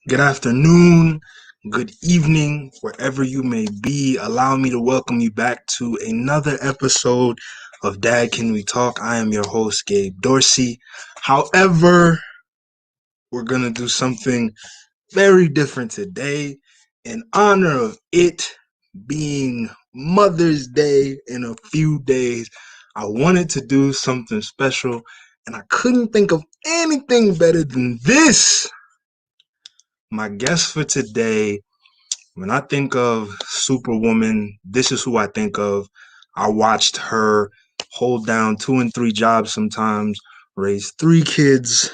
good afternoon, good evening, wherever you may be. Allow me to welcome you back to another episode of Dad Can We Talk? I am your host, Gabe Dorsey. However, we're going to do something very different today in honor of it being Mother's Day in a few days. I wanted to do something special and I couldn't think of anything better than this. My guest for today, when I think of Superwoman, this is who I think of. I watched her hold down 2 and 3 jobs sometimes, raise 3 kids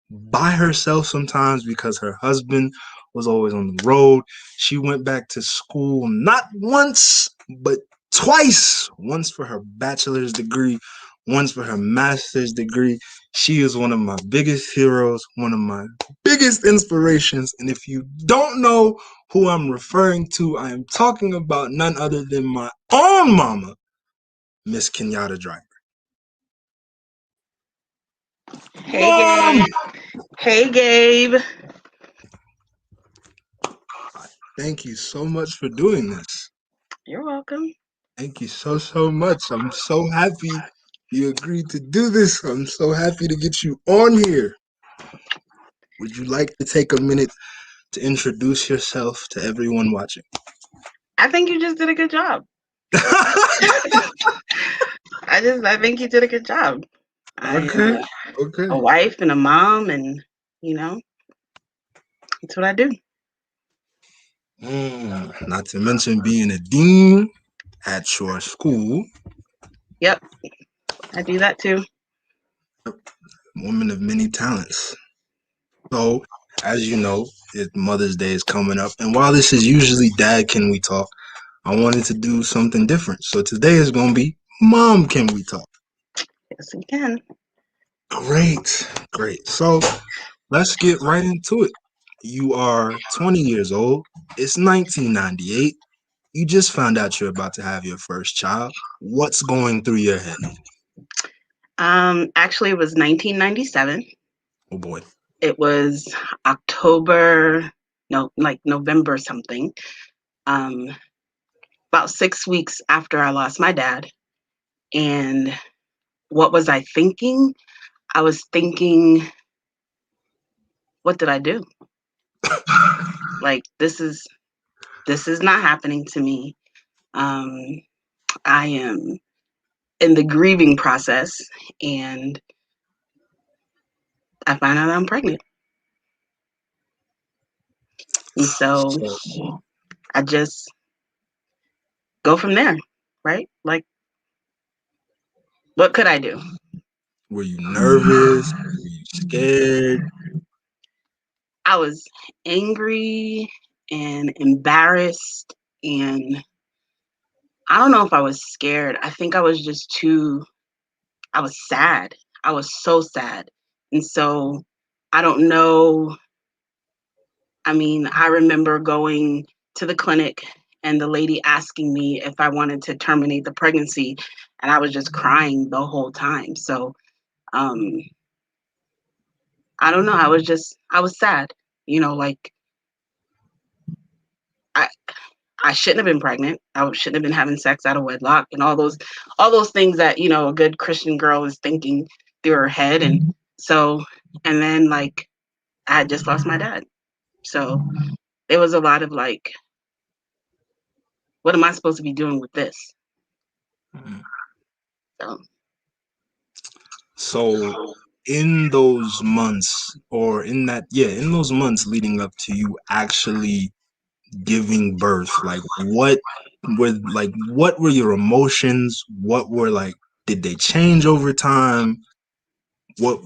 by herself sometimes because her husband was always on the road. She went back to school not once, but twice. Once for her bachelor's degree, once for her master's degree. She is one of my biggest heroes, one of my biggest inspirations. And if you don't know who I'm referring to, I am talking about none other than my own mama, Miss Kenyatta Driver. Hey Mom! Gabe. Hey Gabe. Thank you so much for doing this. You're welcome. Thank you so much. I'm so happy you agreed to do this. I'm so happy to get you on here. Would you like to take a minute to introduce yourself to everyone watching? I think you just did a good job. I think you did a good job. I Okay, am okay. a wife and a mom, and you know, that's what I do. Not to mention being a dean at your school, Yep, I do that too. woman of many talents. So, as you know, Mother's Day is coming up, and while this is usually Dad Can We Talk, I wanted to do something different. So today is going to be Mom Can We Talk. Yes, we can. Great, great. So let's get right into it. You are 20 years old. It's 1998. You just found out you're about to have your first child. What's going through your head? Actually, it was 1997. Oh boy. It was October, no, like November something. Um, about 6 weeks after I lost my dad. And what was I thinking? I was thinking, what did I do? Like this is not happening to me. Um, I am in the grieving process, and I find out I'm pregnant. And so So, I just go from there, right? Like, what could I do? were you nervous? Were you scared? I was angry and embarrassed, and I don't know if I was scared. I think I was just I was sad. I was so sad. And so I don't know. I mean, I remember going to the clinic and the lady asking me if I wanted to terminate the pregnancy, and I was just crying the whole time. So, um, I don't know. I was sad. Like I, I shouldn't have been pregnant. I shouldn't have been having sex out of wedlock, and all those things that a good Christian girl is thinking through her head. And so, and then like I had just lost my dad, so there was a lot of like, what am I supposed to be doing with this? Mhm. So, So in those months or in those months leading up to you actually giving birth, what were your emotions? What were did they change over time? What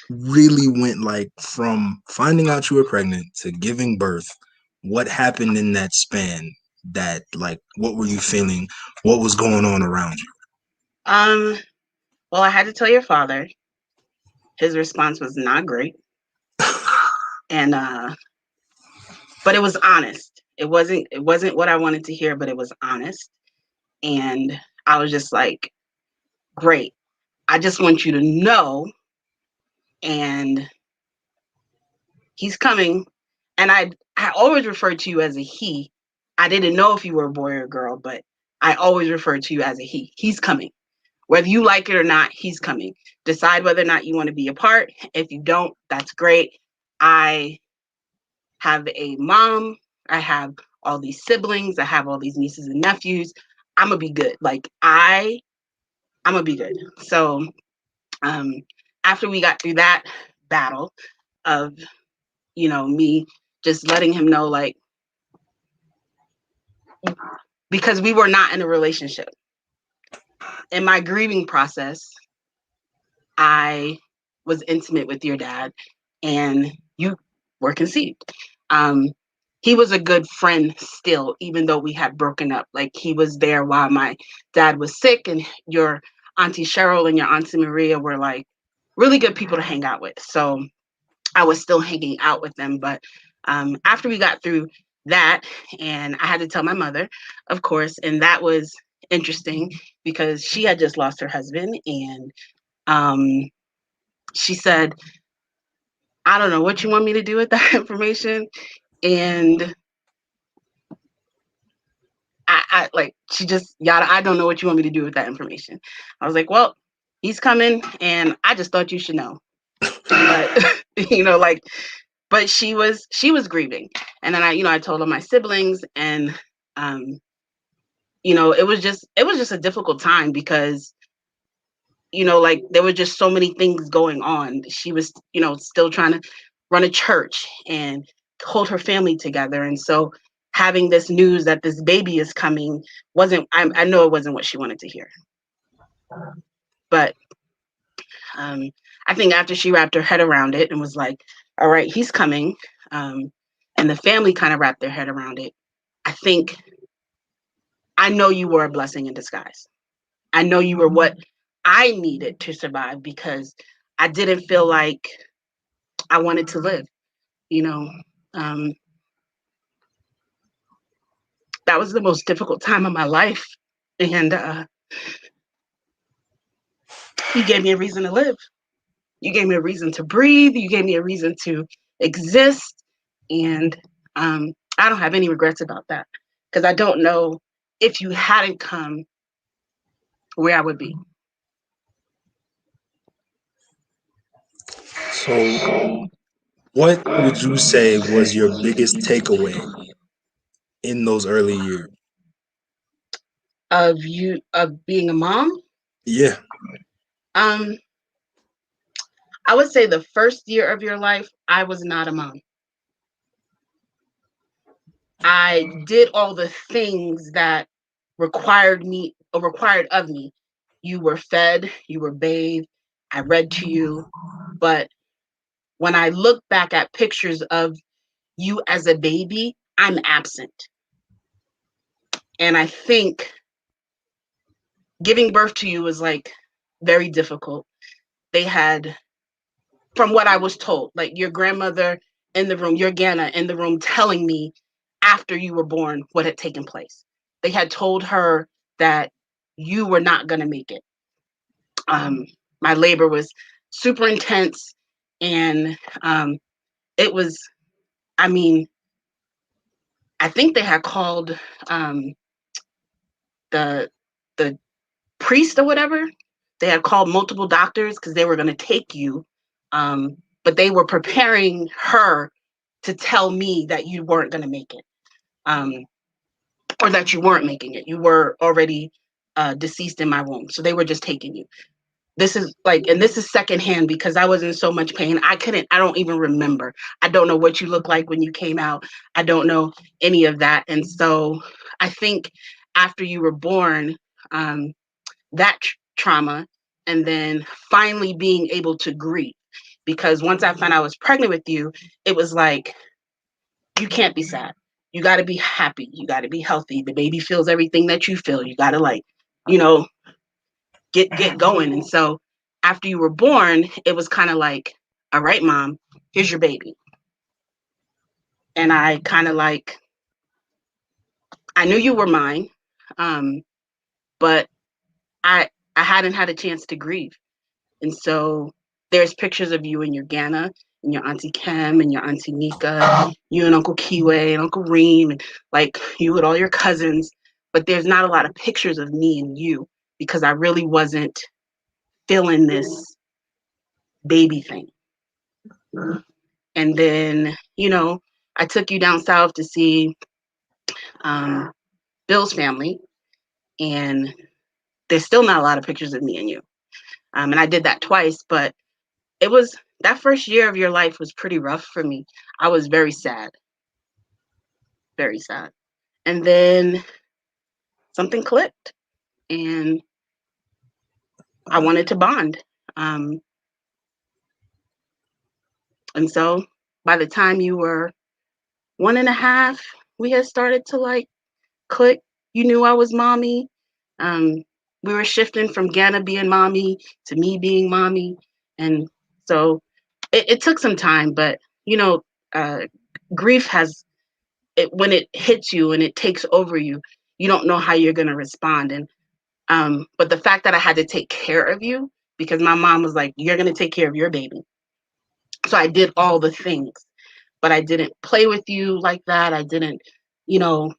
really went from finding out you were pregnant to giving birth? What happened in that span? That what were you feeling? What was going on around you? um, well, I had to tell your father. His response was not great, and but it was honest. It wasn't what I wanted to hear, but it was honest. And I was just like, great. I just want you to know. And he's coming. And I always referred to you as a he. I didn't know if you were a boy or a girl, but I always referred to you as a he. He's coming. Whether you like it or not, he's coming. Decide whether or not you want to be a part. If you don't, that's great. I have a mom. I have all these siblings. I have all these nieces and nephews. I'm gonna be good. Like I'm gonna be good. So um, after we got through that battle of me just letting him know, like, because we were not in a relationship. In my grieving process, I was intimate with your dad, and you were conceived. Um, he was a good friend still, even though we had broken up. Like, he was there while my dad was sick, and your Auntie Cheryl and your Auntie Maria were like really good people to hang out with. So I was still hanging out with them. But after we got through that, and I had to tell my mother, of course, and that was interesting because she had just lost her husband, and um, she said, I don't know what you want me to do with that information. And I like, she just, yada, I don't know what you want me to do with that information. I was like, well, he's coming, and I just thought you should know. But, like, but she was grieving. And then I told her my siblings, and, it was just a difficult time because, like, there were just so many things going on. She was, still trying to run a church and hold her family together. And so having this news that this baby is coming I know it wasn't what she wanted to hear. But um, I think after she wrapped her head around it and was like, all right, he's coming, um, and the family kind of wrapped their head around it, I think I know you were a blessing in disguise. I know you were what I needed to survive because I didn't feel like I wanted to live, you know. Um, that was the most difficult time of my life. And you gave me a reason to live. You gave me a reason to breathe. You gave me a reason to exist. And I don't have any regrets about that because I don't know if you hadn't come where I would be. So, what would you say was your biggest takeaway in those early years? Of being a mom. Yeah. Um, I would say the first year of your life, I was not a mom. I did all the things that required of me. You were fed, you were bathed, I read to you. But when I look back at pictures of you as a baby, I'm absent. And I think giving birth to you was like very difficult. They had, from what I was told, like your grandmother in the room, your Gana in the room telling me after you were born what had taken place. They had told her that you were not going to make it. Um, my labor was super intense, and it was, I mean, I think they had called um, the the priest or whatever. They had called multiple doctors because they were going to take you, but they were preparing her to tell me that you weren't going to make it, um, or that you weren't making it. You were already deceased in my womb, so they were just taking you. This is secondhand because I was in so much pain. I don't even remember. I don't know what you look like when you came out. I don't know any of that. And so I think after you were born, um, that trauma, and then finally being able to grieve. Because once I found I was pregnant with you, it was like, you can't be sad. You got to be happy. You got to be healthy. The baby feels everything that you feel. You got to, like, you know, get going. And so after you were born, it was kind of like, all right, mom, here's your baby. And I kind of like, I knew you were mine, um, but I hadn't had a chance to grieve. And so there's pictures of you in your Ghana, and your Auntie Kim and your Auntie Nika, you and Uncle Kiwe and Uncle Reem, and like you with all your cousins. But there's not a lot of pictures of me and you because I really wasn't feeling this baby thing. And then, I took you down south to see um, Bill's family, and there's still not a lot of pictures of me and you. And I did that twice, but it was that first year of your life was pretty rough for me. I was very sad, very sad. And then something clicked, and I wanted to bond. Um, and so by the time you were 1.5, we had started to like click. You knew I was mommy. Um, we were shifting from Ghana being mommy to me being mommy. And so it took some time, but uh, grief has it when it hits you and it takes over you, you don't know how you're going to respond. And but the fact that I had to take care of you because my mom was like, you're going to take care of your baby. So I did all the things, but I didn't play with you like that. I didn't, you know,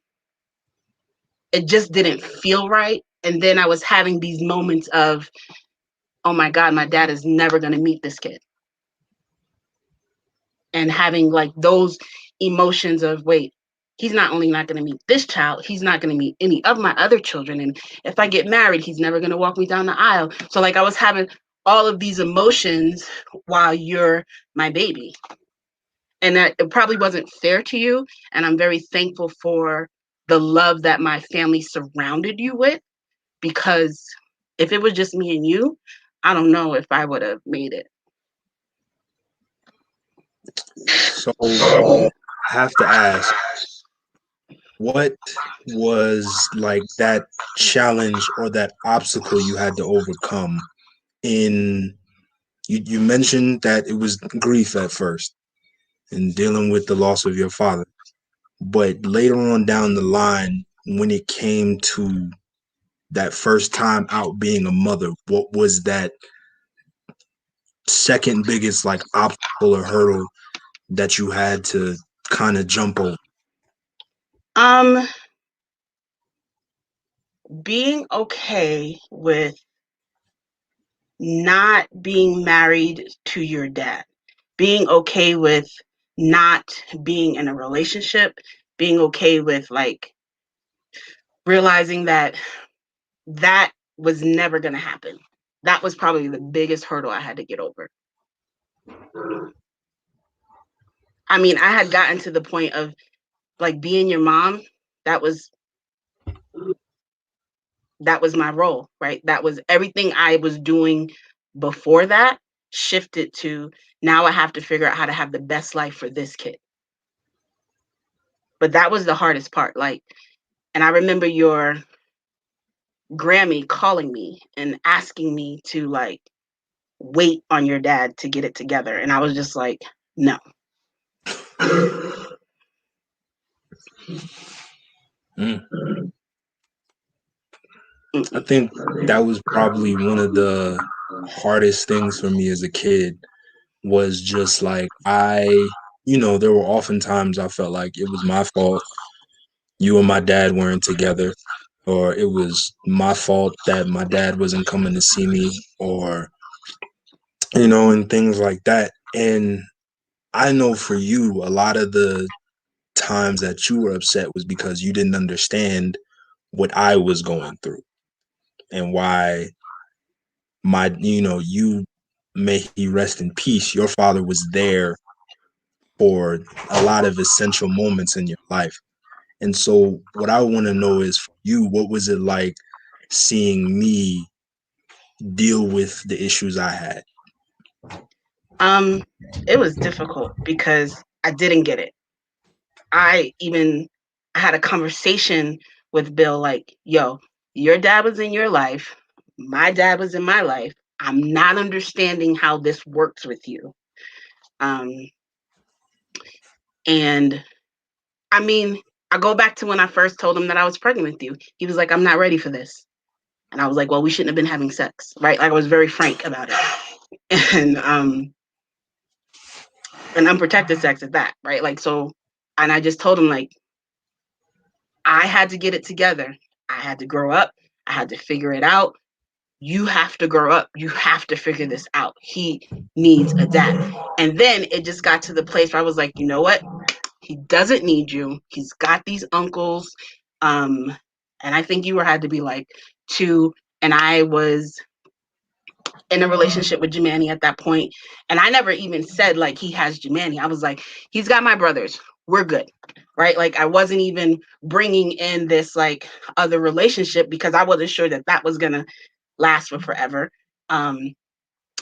it just didn't feel right. And then I was having these moments of, oh my God, my dad is never going to meet this kid. And having like those emotions of, wait, he's not only not going to meet this child, he's not going to meet any of my other children. And if I get married, he's never going to walk me down the aisle. So like I was having all of these emotions while you're my baby. And that it probably wasn't fair to you. And I'm very thankful for the love that my family surrounded you with, because if it was just me and you, I don't know if I would have made it. So I have to ask, what was like that challenge or that obstacle you had to overcome in you mentioned that it was grief at first and dealing with the loss of your father. But later on down the line, when it came to that first time out being a mother, what was that second biggest like obstacle or hurdle that you had to kind of jump over? Um, being okay with not being married to your dad, being okay with not being in a relationship, being okay with like realizing that that was never going to happen. That was probably the biggest hurdle I had to get over. I mean, I had gotten to the point of like being your mom. That was my role, right? That was everything I was doing before that shifted to now I have to figure out how to have the best life for this kid. But that was the hardest part. Like, and I remember your Grammy calling me and asking me to like wait on your dad to get it together. And I was just like, no. Mm. I think that was probably one of the hardest things for me as a kid was just like there were often times I felt like it was my fault you and my dad weren't together, or it was my fault that my dad wasn't coming to see me, or and things like that. And I know for you, a lot of the times that you were upset was because you didn't understand what I was going through and why you, may he rest in peace, your father was there for a lot of essential moments in your life. And so what I want to know is for you, what was it like seeing me deal with the issues I had? Um, it was difficult because I didn't get it. I had a conversation with Bill like, yo, your dad was in your life. My dad was in my life. I'm not understanding how this works with you. Um, and I mean, I go back to when I first told him that I was pregnant with you. He was like, I'm not ready for this. And I was like, well, we shouldn't have been having sex, right? Like I was very frank about it. And and unprotected sex at that, right? Like, so, and I just told him, like, I had to get it together. I had to grow up. I had to figure it out. You have to grow up. You have to figure this out. He needs a dad. And then it just got to the place where I was like, you know what? He doesn't need you. He's got these uncles. Um, and I think you were had to be like 2. And I was in a relationship with Jimani at that point. And I never even said like he has Jimani. I was like, he's got my brothers. We're good. Right. Like I wasn't even bringing in this like other relationship because I wasn't sure that that was going to last for forever. Um,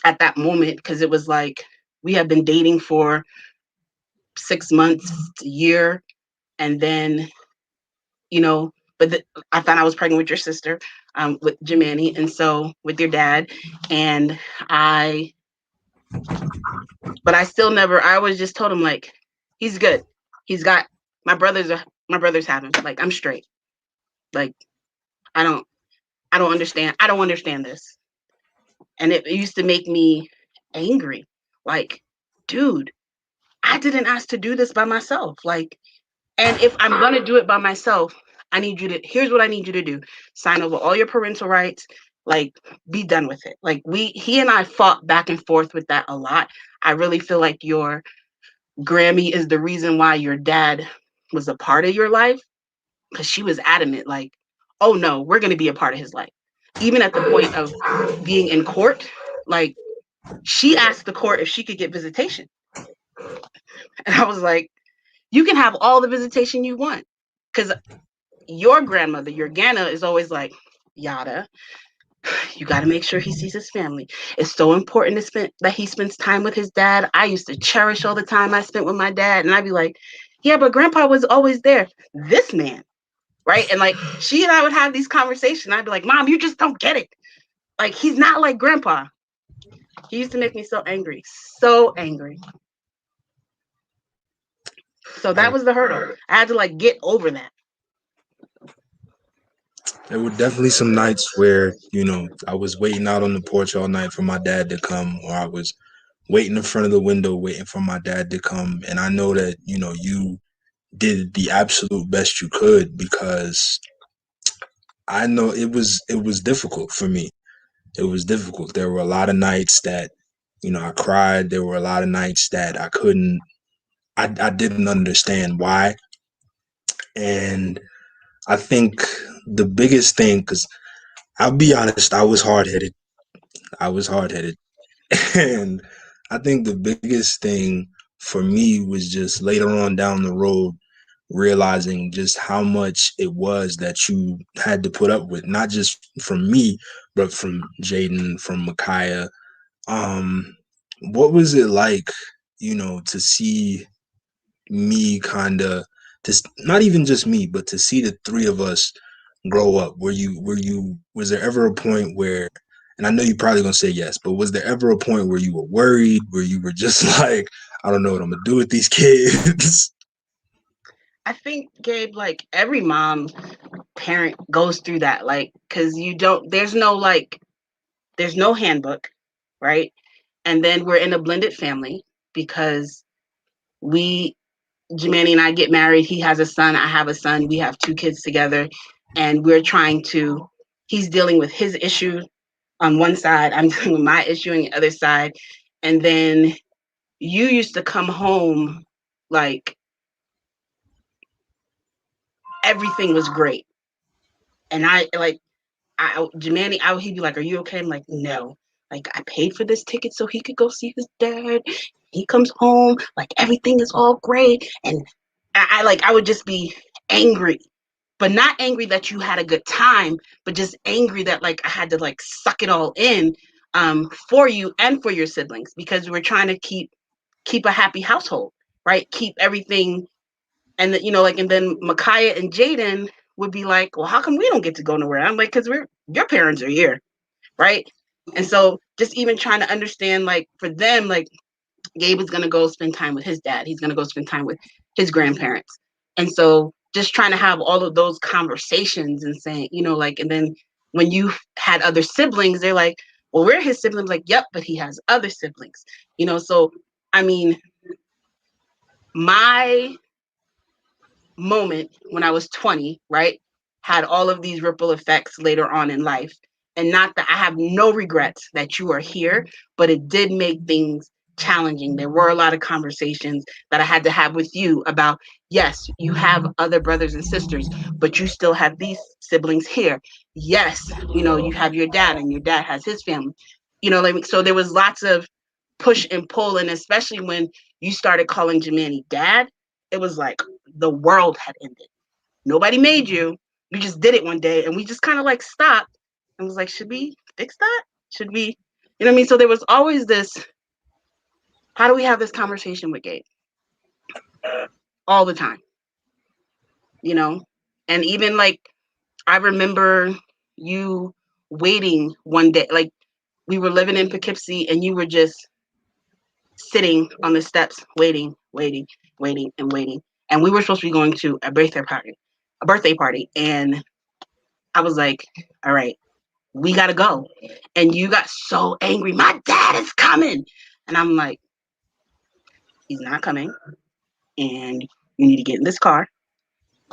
at that moment, because it was like we had been dating for 6 months, a year, and then, you know, I found I was pregnant with your sister, with Jimani, and so with your dad, and I but I still never. I always just told him like, he's good. He's got my brothers. My brothers have him. Like I'm straight. Like I don't. I don't understand. I don't understand this. And it used to make me angry. Like, dude, I didn't ask to do this by myself. Like, and if I'm gonna do it by myself, I need you to. Here's what I need you to do: sign over all your parental rights. Like, be done with it. Like he and I fought back and forth with that a lot. I really feel like your Grammy is the reason why your dad was a part of your life because she was adamant, like, oh no, we're going to be a part of his life. Even at the point of being in court, like, she asked the court if she could get visitation. And I was like, you can have all the visitation you want. Because your grandmother, your Ghana, is always like, Yada, you got to make sure he sees his family. It's so important that he spends time with his dad. I used to cherish all the time I spent with my dad. And I'd be like, yeah, but grandpa was always there. This man, right? And like she and I would have these conversations. I'd be like, Mom, you just don't get it. Like he's not like grandpa. He used to make me so angry. So angry. So that was the hurdle. I had to like get over that. There were definitely some nights where, I was waiting out on the porch all night for my dad to come, or I was waiting in front of the window waiting for my dad to come. And I know that, you did the absolute best you could because I know it was difficult for me. It was difficult. There were a lot of nights that, I cried. There were a lot of nights that I didn't understand why. And I think the biggest thing, because I'll be honest, I was hard headed. I was hard headed. And I think the biggest thing for me was just later on down the road realizing just how much it was that you had to put up with, not just from me, but from Jaden, from Micaiah. What was it like, to see me kind of, not even just me, but to see the three of us grow up? Was there ever a point where, and I know you're probably gonna say yes, but was there ever a point where you were worried, where you were just like, I don't know what I'm gonna do with these kids? I think, Gabe, like every mom, parent goes through that. Like, cause there's no handbook, right? And then we're in a blended family because we Jimani and I get married. He has a son. I have a son. We have 2 kids together, and we're trying to. He's dealing with his issue on one side. I'm dealing with my issue on the other side, and then you used to come home like everything was great, and Jimani, he'd be like, "Are you okay?" I'm like, "No." Like I paid for this ticket so he could go see his dad. He comes home like everything is all great, and I would just be angry, but not angry that you had a good time, but just angry that like I had to like suck it all in, for you and for your siblings because we're trying to keep a happy household, right? Keep everything, and like, and then Micaiah and Jaden would be like, well, how come we don't get to go nowhere? I'm like, because your parents are here, right? And so just even trying to understand, like for them, like Gabe is gonna go spend time with his dad. He's gonna go spend time with his grandparents. And so just trying to have all of those conversations and saying, like, and then when you had other siblings, they're like, well, we're his siblings. Like, yep, but he has other siblings. So I mean, my moment when I was 20, right, had all of these ripple effects later on in life. And not that I have no regrets that you are here, but it did make things challenging. There were a lot of conversations that I had to have with you about, yes, you have other brothers and sisters, but you still have these siblings here. Yes, you have your dad and your dad has his family. So there was lots of push and pull. And especially when you started calling Jemani dad, it was like the world had ended. Nobody made you. You just did it one day, and we just kind of like stopped and was like, should we fix that? Should we, what I mean? So there was always this, how do we have this conversation with Gabe? All the time, you know? And even like, I remember you waiting one day, like we were living in Poughkeepsie and you were just sitting on the steps, waiting, waiting, waiting, and waiting. And we were supposed to be going to a birthday party. And I was like, all right, we got to go. And you got so angry. My dad is coming. And I'm like, he's not coming. And you need to get in this car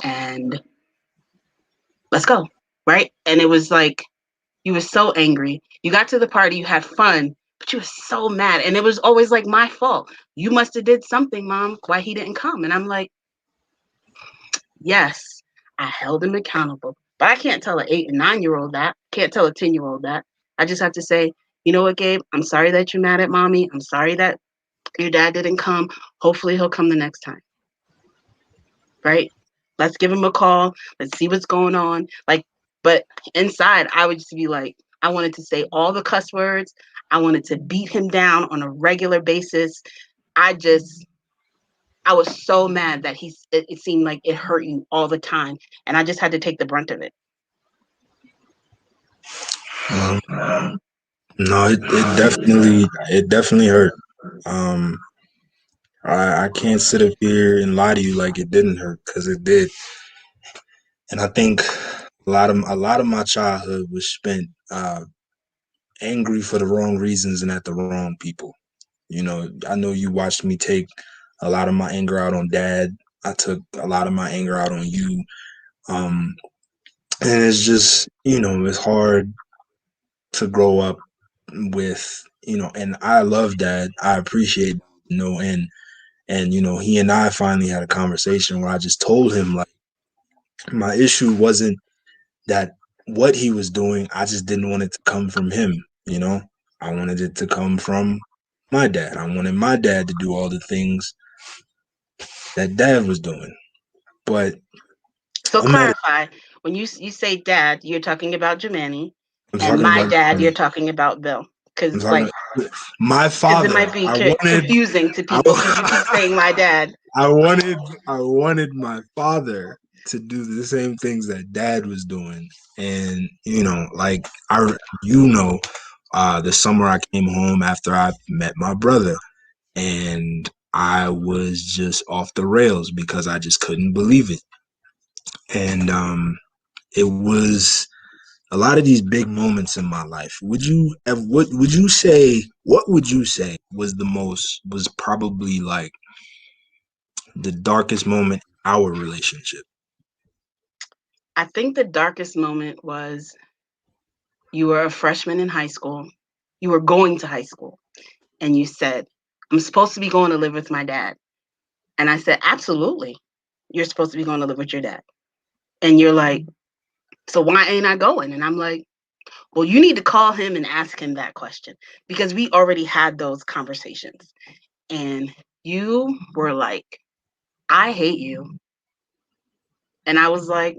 and let's go. Right. And it was like, you were so angry. You got to the party, you had fun, but you were so mad. And it was always like my fault. You must have did something, Mom, why he didn't come. And I'm like, yes, I held him accountable. But I can't tell an 8 and 9-year-old that. Can't tell a 10-year-old that. I just have to say, you know what, Gabe? I'm sorry that you're mad at mommy. I'm sorry that your dad didn't come. Hopefully he'll come the next time. Right? Let's give him a call. Let's see what's going on. Like, but inside, I would just be like, I wanted to say all the cuss words. I wanted to beat him down on a regular basis. I just, I was so mad that it seemed like it hurt you all the time. And I just had to take the brunt of it. Um, no, it definitely hurt. Um, I can't sit up here and lie to you like it didn't hurt because it did. And I think a lot of my childhood was spent angry for the wrong reasons and at the wrong people. I know you watched me take a lot of my anger out on dad. I took a lot of my anger out on you. Um, and it's just, it's hard to grow up with, and I love dad. I appreciate, and he and I finally had a conversation where I just told him like my issue wasn't that what he was doing, I just didn't want it to come from him. I wanted it to come from my dad. I wanted my dad to do all the things that dad was doing. But So I'm at clarify, when you say dad, you're talking about Jemani, I'm and talking my about dad, you're talking about Bill. I'm Because talking like, about my because it father. might be I wanted confusing to I, people because you keep saying my dad. I wanted I wanted my father to do the same things that dad was doing. And like the summer I came home after I met my brother, and I was just off the rails because I just couldn't believe it. And it was a lot of these big moments in my life. What would you say was probably like the darkest moment in our relationship? I think the darkest moment was you were a freshman in high school. You were going to high school, and you said, I'm supposed to be going to live with my dad. And I said, absolutely. You're supposed to be going to live with your dad. And you're like, so why ain't I going? And I'm like, well, you need to call him and ask him that question because we already had those conversations. And you were like, I hate you. And I was like,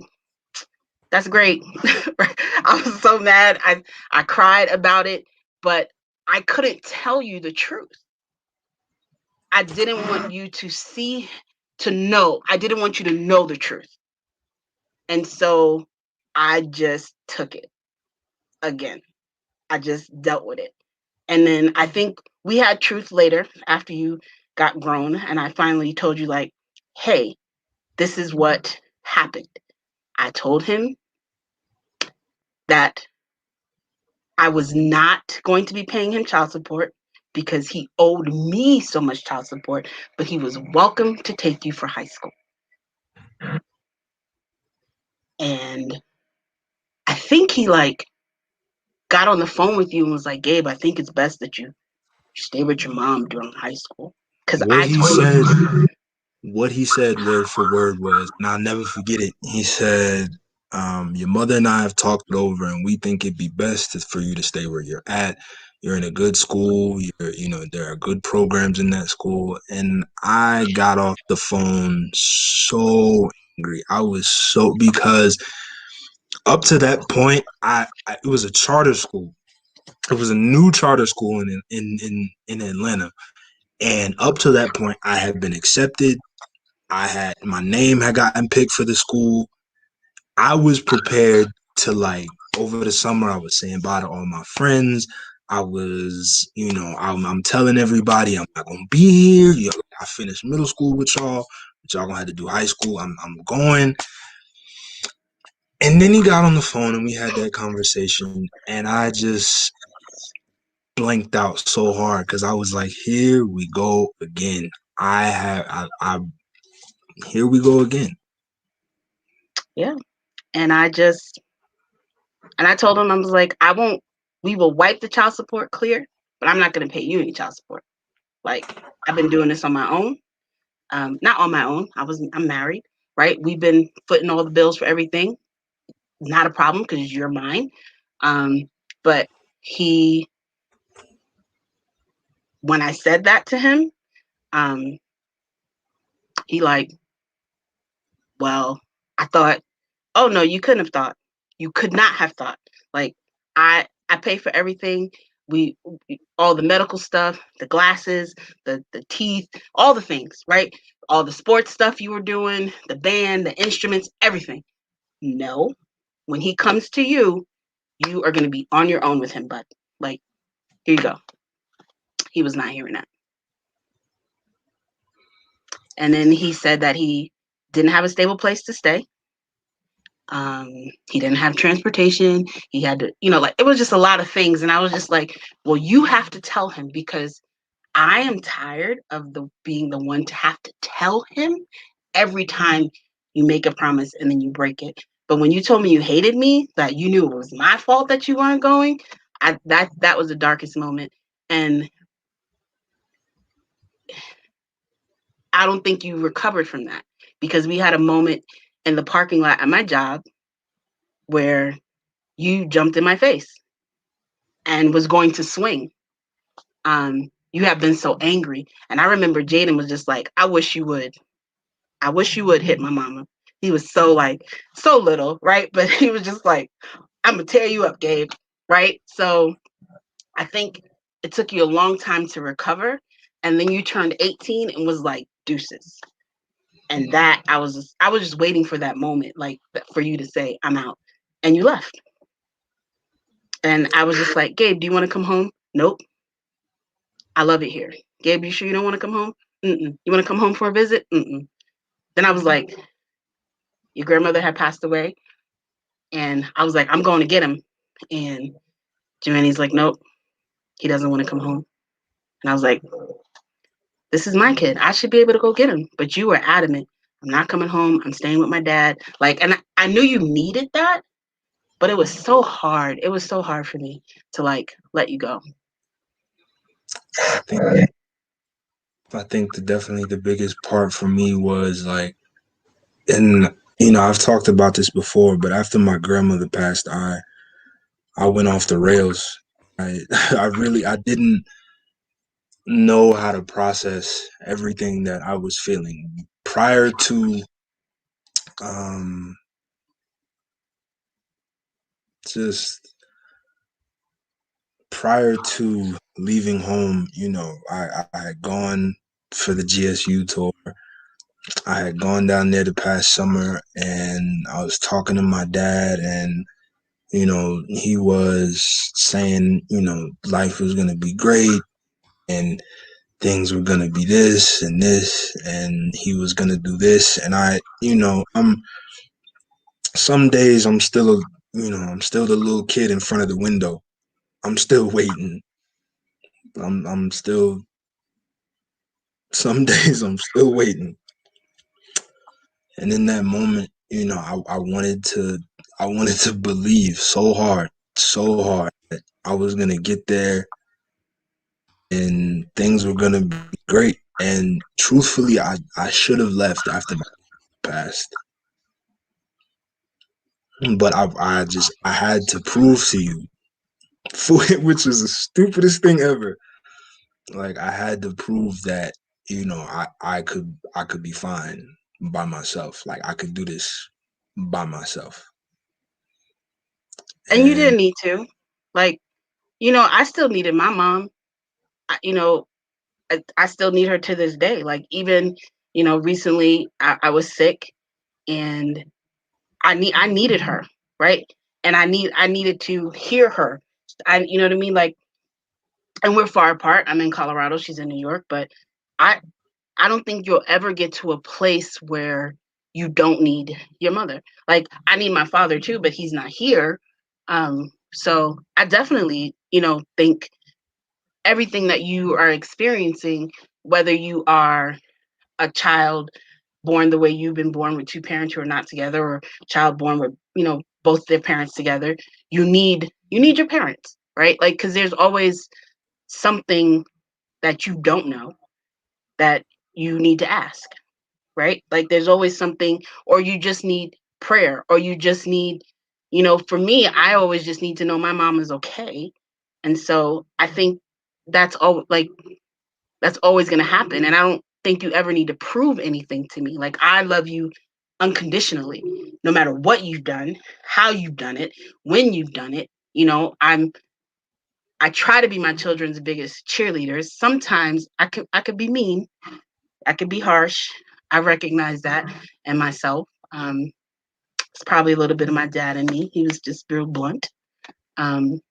that's great. I was so mad. I cried about it, but I couldn't tell you the truth. I didn't want you to know. I didn't want you to know the truth. And so I just took it again. I just dealt with it. And then I think we had truth later after you got grown. And I finally told you, like, hey, this is what happened. I told him that I was not going to be paying him child support because he owed me so much child support, but he was welcome to take you for high school. And I think he like got on the phone with you and was like, Gabe, I think it's best that you stay with your mom during high school. Because What I he told said, him, what he said word for word was, and I'll never forget it. He said, "Your mother and I have talked it over, and we think it'd be best for you to stay where you're at. You're in a good school. There are good programs in that school." And I got off the phone so angry. I was so because up to that point, I it was a charter school. It was a new charter school in Atlanta, and up to that point, I had been accepted. I had my name had gotten picked for the school. I was prepared to like over the summer. I was saying bye to all my friends. I was, I'm telling everybody I'm not gonna be here. I finished middle school with y'all, but y'all gonna have to do high school. I'm going. And then he got on the phone and we had that conversation, and I just blanked out so hard because I was like, here we go again. Here we go again. yeah. And I told him, I was like, we will wipe the child support clear, but I'm not going to pay you any child support. Like, I've been doing this on my own. Not on my own. I'm married, right? We've been footing all the bills for everything. Not a problem because you're mine. Um, but he, when I said that to him, um, he like, well, I thought, oh no, you couldn't have thought. You could not have thought. Like I pay for everything. We all the medical stuff, the glasses, the teeth, all the things, right? All the sports stuff you were doing, the band, the instruments, everything. No, when he comes to you, you are going to be on your own with him, bud. Like, here you go. He was not hearing that. And then he said that he didn't have a stable place to stay. Um, he didn't have transportation. He had to, like it was just a lot of things. And I was just like, well, you have to tell him because I am tired of the being the one to have to tell him every time you make a promise and then you break it. But when you told me you hated me, that you knew it was my fault that you weren't going, that was the darkest moment. And I don't think you recovered from that because we had a moment in the parking lot at my job where you jumped in my face and was going to swing. You have been so angry. And I remember Jaden was just like, I wish you would. I wish you would hit my mama. He was so like, so little, right? But he was just like, I'm going to tear you up, Gabe, right? So I think it took you a long time to recover. And then you turned 18 and was like, deuces. And that I was just waiting for that moment, like for you to say, I'm out. And you left. And I was just like, Gabe, do you want to come home? Nope. I love it here. Gabe, you sure you don't want to come home? Mm-mm. You want to come home for a visit? Mm-mm. Then I was like, your grandmother had passed away. And I was like, I'm going to get him. And Jermaine's like, nope, he doesn't want to come home. And I was like, this is my kid. I should be able to go get him. But you were adamant. I'm not coming home. I'm staying with my dad. Like, and I knew you needed that, but it was so hard. It was so hard for me to like let you go. I think I think definitely the biggest part for me was like, and I've talked about this before, but after my grandmother passed, I went off the rails. I I didn't know how to process everything that I was feeling um just prior to leaving home. I had gone for the GSU tour. I had gone down there the past summer, and I was talking to my dad, and he was saying, life was going to be great and things were going to be this and this, and he was going to do this. And some days I'm still the little kid in front of the window. I'm still waiting. I'm still some days I'm still waiting. And in that moment, I wanted to believe so hard that I was gonna get there and things were gonna be great. And truthfully, I should have left after my past. But I had to prove to you, which is the stupidest thing ever. Like I had to prove that, I could be fine by myself. Like I could do this by myself. And you And didn't need to. Like, I still needed my mom. I, you know, I still need her to this day. Like, even, recently I was sick and I needed her, right? And I needed to hear her. You know what I mean? Like, and we're far apart. I'm in Colorado, she's in New York, but I I don't think you'll ever get to a place where you don't need your mother. Like, I need my father too, but he's not here. So I definitely, think everything that you are experiencing, whether you are a child born the way you've been born with two parents who are not together, or a child born with, both their parents together, you need your parents, right? Like, because there's always something that you don't know that you need to ask, right? Like, there's always something, or you just need prayer, or you just need, for me, I always just need to know my mom is okay. And so I think that's all, like, that's always going to happen. And I don't think you ever need to prove anything to me. Like, I love you unconditionally, no matter what you've done, how you've done it, when you've done it. I try to be my children's biggest cheerleaders. Sometimes I could be mean, I could be harsh. I recognize that in myself. It's probably a little bit of my dad in me. He was just real blunt. Um,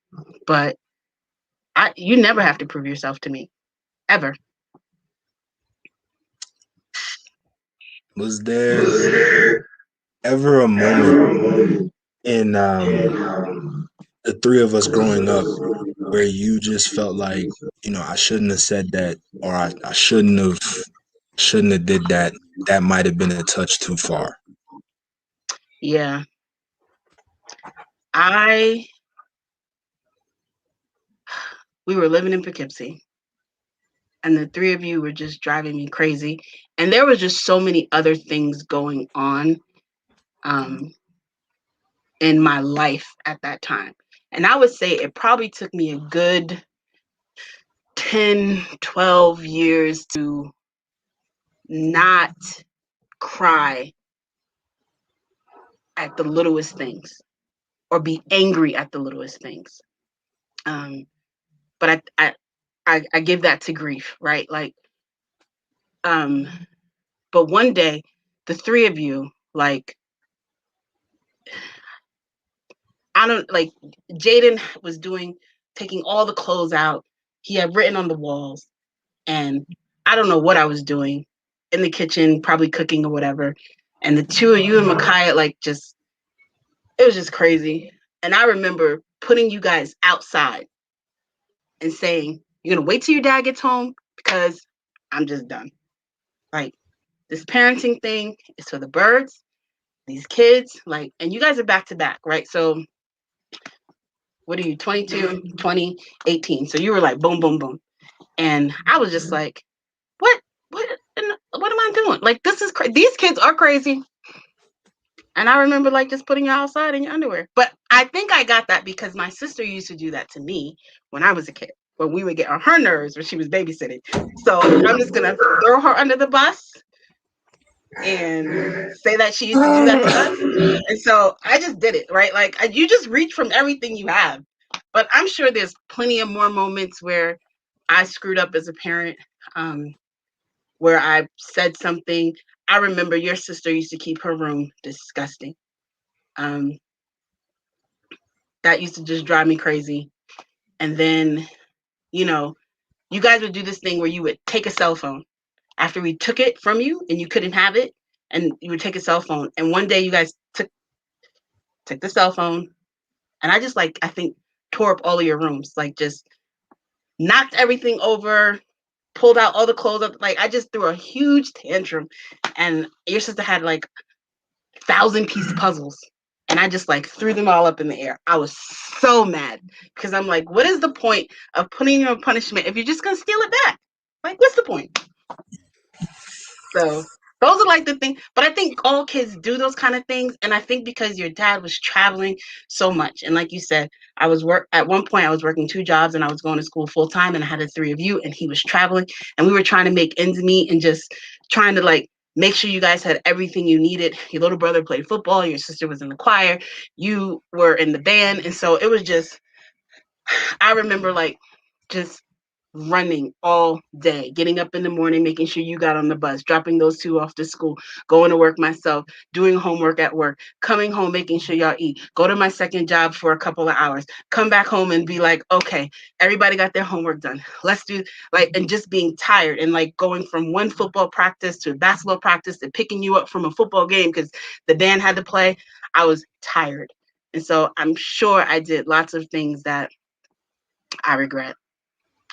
but you never have to prove yourself to me, ever. was there ever a moment in the three of us growing up where you just felt like, I shouldn't have said that, or I shouldn't have did that. That might have been a touch too far. Yeah, I we were living in Poughkeepsie, and the three of you were just driving me crazy. And there was just so many other things going on um, in my life at that time. And I would say it probably took me a good 10, 12 years to not cry at the littlest things or be angry at the littlest things. Um, but I give that to grief, right? Like, um, but one day, the three of you, like, I don't like, Jaden was taking all the clothes out. He had written on the walls, and I don't know what I was doing in the kitchen, probably cooking or whatever. And the two of you and Micaiah, like, just, it was just crazy. And I remember putting you guys outside and saying, "You're gonna wait till your dad gets home because I'm just done. Like, this parenting thing is for the birds, these kids, like, and you guys are back to back, right? So what are you, 22, 20, 18? So you were like boom, boom, boom. And I was just like, what, what am I doing? Like, this is these kids are crazy. And I remember, like, just putting you outside in your underwear. But I think I got that because my sister used to do that to me when I was a kid, when we would get on her nerves when she was babysitting. So I'm just gonna throw her under the bus and say that she used to do that to us. And so I just did it, right? Like, you just reach from everything you have. But I'm sure there's plenty of more moments where I screwed up as a parent, where I said something. I remember your sister used to keep her room disgusting. Um, that used to just drive me crazy. And then, you know, you guys would do this thing where you would take a cell phone after we took it from you and you couldn't have it, and you would take a cell phone. And one day you guys took the cell phone, and I just, like, I think tore up all of your rooms, like, just knocked everything over, pulled out all the clothes up. Like I just threw a huge tantrum, and your sister had like 1,000 piece puzzles. And I just like threw them all up in the air. I was so mad because I'm like, what is the point of putting you on punishment if you're just gonna steal it back? Like, what's the point? So those are like the things. But I think all kids do those kind of things. And I think because your dad was traveling so much, and like you said, I was work at one point I was working 2 jobs and I was going to school full time and I had the three of you and he was traveling and we were trying to make ends meet and just trying to like make sure you guys had everything you needed. Your little brother played football, your sister was in the choir, you were in the band. And so it was just I remember like just running all day, getting up in the morning, making sure you got on the bus, dropping those two off to school, going to work myself, doing homework at work, coming home, making sure y'all eat, go to my second job for a couple of hours, come back home and be like, okay, everybody got their homework done. Let's do like, and just being tired and like going from one football practice to a basketball practice to picking you up from a football game because the band had to play. I was tired. And so I'm sure I did lots of things that I regret.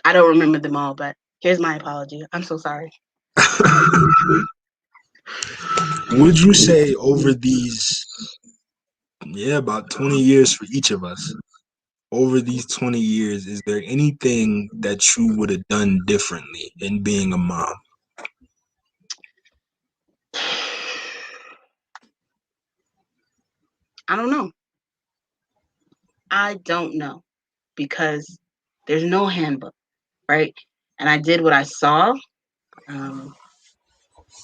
I don't remember them all, but here's my apology. I'm so sorry. Would you say over these, yeah, about 20 years for each of us, over these 20 years, is there anything that you would have done differently in being a mom? I don't know. I don't know because there's no handbook, right? And I did what I saw. Um,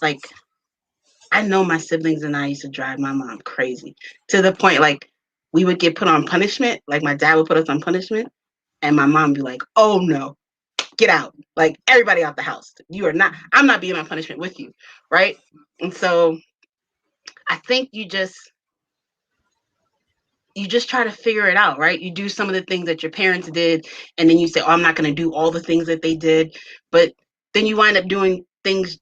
like I know my siblings and I used to drive my mom crazy to the point like we would get put on punishment. Like my dad would put us on punishment, and my mom would be like, "Oh no, get out! Like everybody out the house. You are not. I'm not being on punishment with you, right?" And so I think you just try to figure it out, right? You do some of the things that your parents did, and then you say, "Oh, I'm not going to do all the things that they did," but then you wind up doing things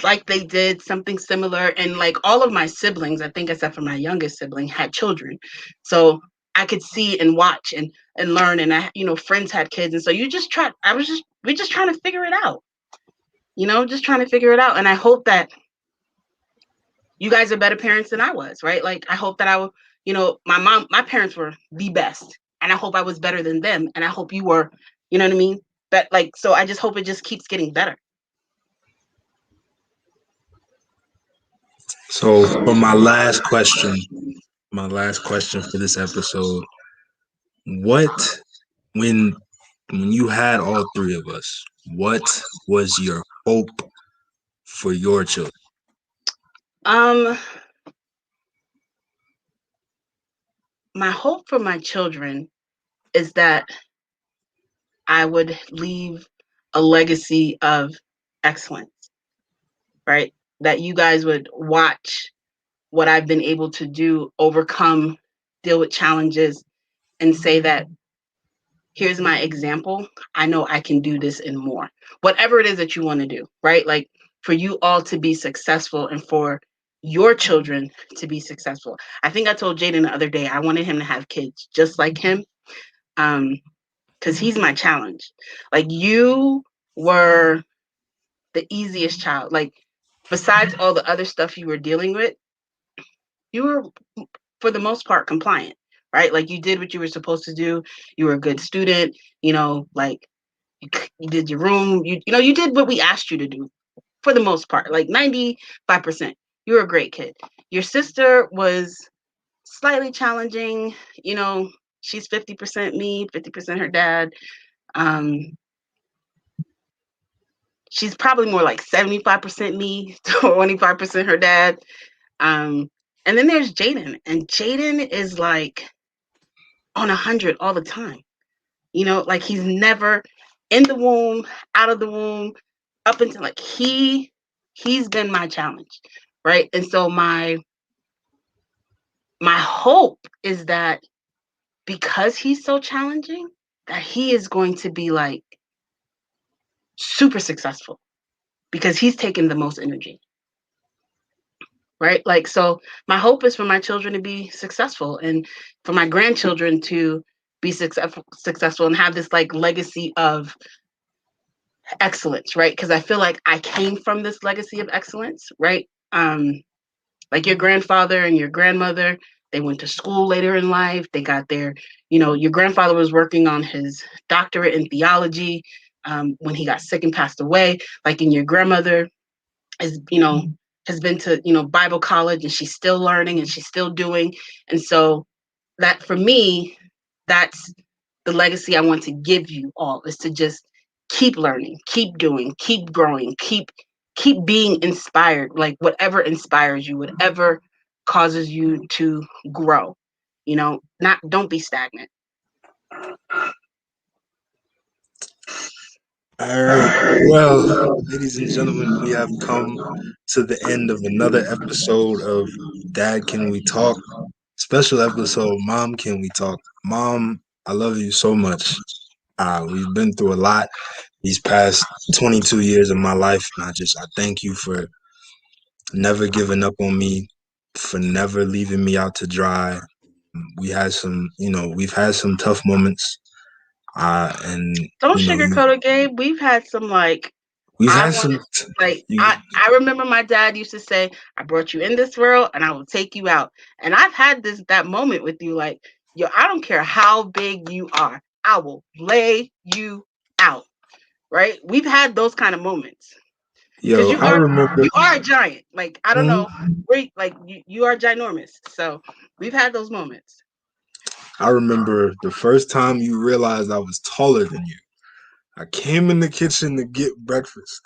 like they did, something similar. And like all of my siblings, I think except for my youngest sibling, had children, so I could see and watch and learn. And friends had kids, and so you just try. We're just trying to figure it out, just trying to figure it out. And I hope that you guys are better parents than I was, right? Like I hope that my parents were the best, and I hope I was better than them, and I hope you were, you know what I mean? But like, so I just hope it just keeps getting better. So, for my last question for this episode, what when you had all three of us, what was your hope for your children? Um, my hope for my children is that I would leave a legacy of excellence, right? That you guys would watch what I've been able to do, overcome, deal with challenges, and say that here's my example. I know I can do this and more. Whatever it is that you want to do, right? Like for you all to be successful and for your children to be successful. I think I told Jaden the other day I wanted him to have kids just like him. Because he's my challenge. Like you were the easiest child. Like besides all the other stuff you were dealing with, you were for the most part compliant, right? Like you did what you were supposed to do. You were a good student, like you did your room, you did what we asked you to do for the most part, like 95%. You were a great kid. Your sister was slightly challenging, you know, she's 50% me, 50% her dad. Um, she's probably more like 75% me, 25% her dad. Um, and then there's Jaden, and Jaden is like on 100 all the time. Like he's never in the womb, out of the womb, up until like he's been my challenge, right? And so my hope is that because he's so challenging, that he is going to be like super successful because he's taken the most energy, right? Like, so my hope is for my children to be successful and for my grandchildren to be successful and have this like legacy of excellence, right? Because I feel like I came from this legacy of excellence, right? Like your grandfather and your grandmother, they went to school later in life. They got their, your grandfather was working on his doctorate in theology when he got sick and passed away. Like, and your grandmother is, has been to, Bible college, and she's still learning and she's still doing. And so that for me, that's the legacy I want to give you all, is to just keep learning, keep doing, keep growing, keep being inspired, like whatever inspires you, whatever causes you to grow. Not don't be stagnant. All right. Well, ladies and gentlemen, we have come to the end of another episode of Dad Can We Talk? Special episode, Mom Can We Talk? Mom, I love you so much. We've been through a lot these past 22 years of my life, and I thank you for never giving up on me, for never leaving me out to dry. We've had some tough moments, and Don't you know, sugarcoat it, Gabe. We've had some like we've I had want some. like You, I remember my dad used to say, "I brought you in this world, and I will take you out." And I've had that moment with you, like, yo, I don't care how big you are, I will lay you out. Right? We've had those kind of moments because yo, I remember. you are a giant. Like, I don't Mhm. know, like you are ginormous. So we've had those moments. I remember the first time you realized I was taller than you. I came in the kitchen to get breakfast,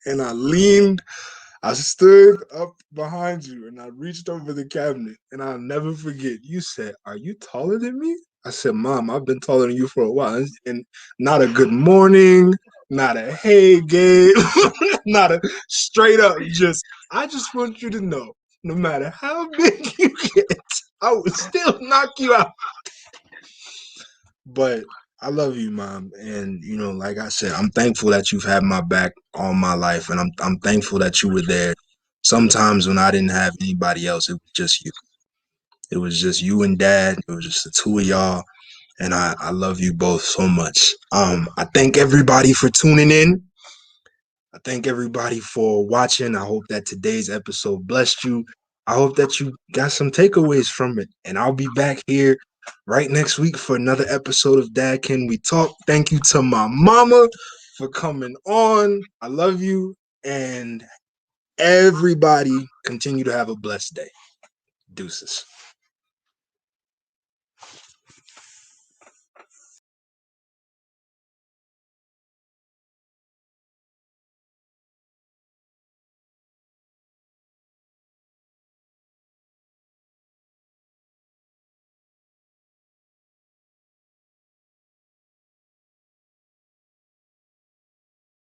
and I stood up behind you, and I reached over the cabinet, and I'll never forget. You said, "Are you taller than me?" I said, "Mom, I've been taller than you for a while." And not a good morning, not a hey, Gabe, not a straight up, I just want you to know, no matter how big you get, I will still knock you out. But I love you, Mom, and like I said, I'm thankful that you've had my back all my life, and I'm thankful that you were there. Sometimes when I didn't have anybody else, it was just you. It was just you and Dad. It was just the two of y'all, and I love you both so much. I thank everybody for tuning in. I thank everybody for watching. I hope that today's episode blessed you. I hope that you got some takeaways from it. And I'll be back here right next week for another episode of Dad Can We Talk. Thank you to my mama for coming on. I love you. And everybody continue to have a blessed day. Deuces.